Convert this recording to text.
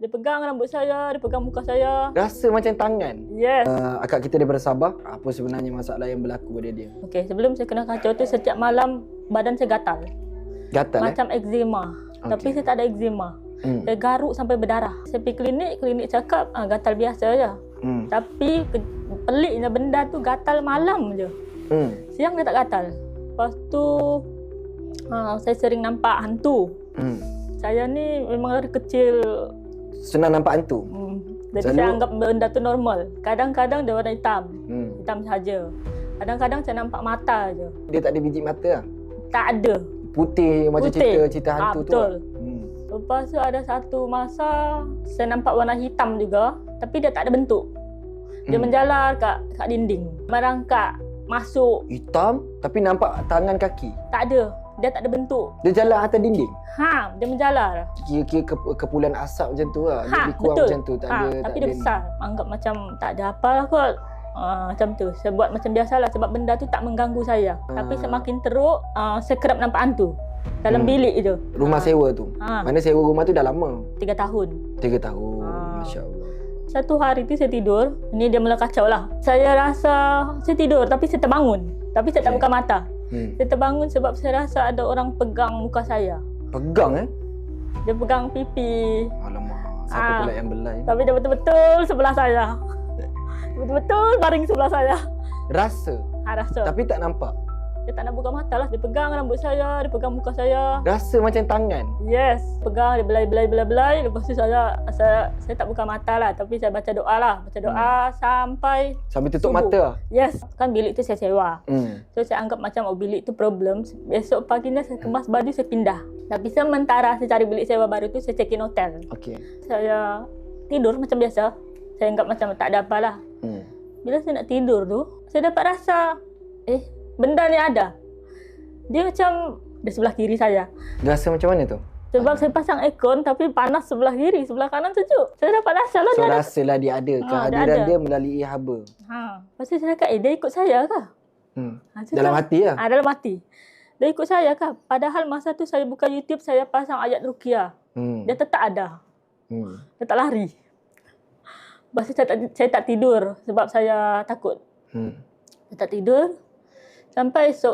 Dia pegang rambut saya, dia pegang muka saya. Rasa macam tangan. Yes. Akak kita daripada Sabah, apa sebenarnya masalah yang berlaku pada dia? Okey, sebelum saya kena kacau tu setiap malam badan saya gatal. Gatal Macam eczema. Tapi saya tak ada eczema. Saya garuk sampai berdarah. Saya pergi klinik cakap gatal biasa je. Tapi peliknya benda tu gatal malam je. Siang dia tak gatal. Lepas tu saya sering nampak hantu. Saya ni memang dari kecil senang nampak hantu. Jadi saya anggap benda tu normal. Kadang-kadang dia warna hitam. Hitam saja. Kadang-kadang saya nampak mata je. Dia tak ada biji mata lah? Tak ada. Putih macam cerita hantu tu. Betul. Lepas tu ada satu masa saya nampak warna hitam juga, tapi dia tak ada bentuk. Dia menjalar kat dinding. Merangkak, masuk. Hitam tapi nampak tangan kaki. Tak ada. Dia tak ada bentuk. Dia jalan atas dinding. Dia menjalar. Kira-kira kepulan asap macam tu lah. Dia lebih kurang betul. macam tu. Tak ada, tapi tak dia ada besar. Anggap macam tak ada apa lah kot. Macam tu. Saya buat macam biasalah sebab benda tu tak mengganggu saya. Tapi semakin teruk, saya kerap nampak hantu. Dalam bilik je. Rumah sewa tu? Mana sewa rumah tu dah lama? 3 tahun. 3 tahun. Masya Allah. Satu hari tu saya tidur. Ini dia mula kacau lah. Saya rasa saya tidur tapi saya terbangun. Tapi saya tak buka mata. Saya terbangun sebab saya rasa ada orang pegang muka saya. Pegang Dia pegang pipi. Alamak, siapa pula yang belai? Tapi dia betul-betul sebelah saya. Betul-betul baring sebelah saya. Rasa? Rasa. Tapi tak nampak? Dia tak nak buka mata lah. Dia pegang rambut saya, dia pegang muka saya. Rasa macam tangan? Yes. Pegang, dia belai. Lepas tu saya tak buka mata lah. Tapi saya baca doa lah. Baca doa sampai tutup subuh. mata? Yes. Kan bilik tu saya sewa. So saya anggap macam bilik tu problem. Besok paginya saya kemas baju, saya pindah. Tapi sementara saya cari bilik sewa baru tu, saya check in hotel. Saya tidur macam biasa. Saya anggap macam tak ada apalah. Bila saya nak tidur tu, saya dapat rasa benda ni ada. Dia macam di sebelah kiri saya. Rasa macam mana tu? Sebab saya pasang aircon tapi panas sebelah kiri, sebelah kanan sejuk. Saya dapat rasa lah dia ada. Rasalah dia ada. Kehadiran dia melalui haba. Lepas tu saya cakap, dia ikut saya kah? Dalam hati lah? Dalam hati. Dia ikut saya kah? Padahal masa tu saya buka YouTube, saya pasang ayat Ruqyah. Dia tetap ada. Dia tak lari. Lepas tu saya tak tidur sebab saya takut. Saya tak tidur. Sampai esok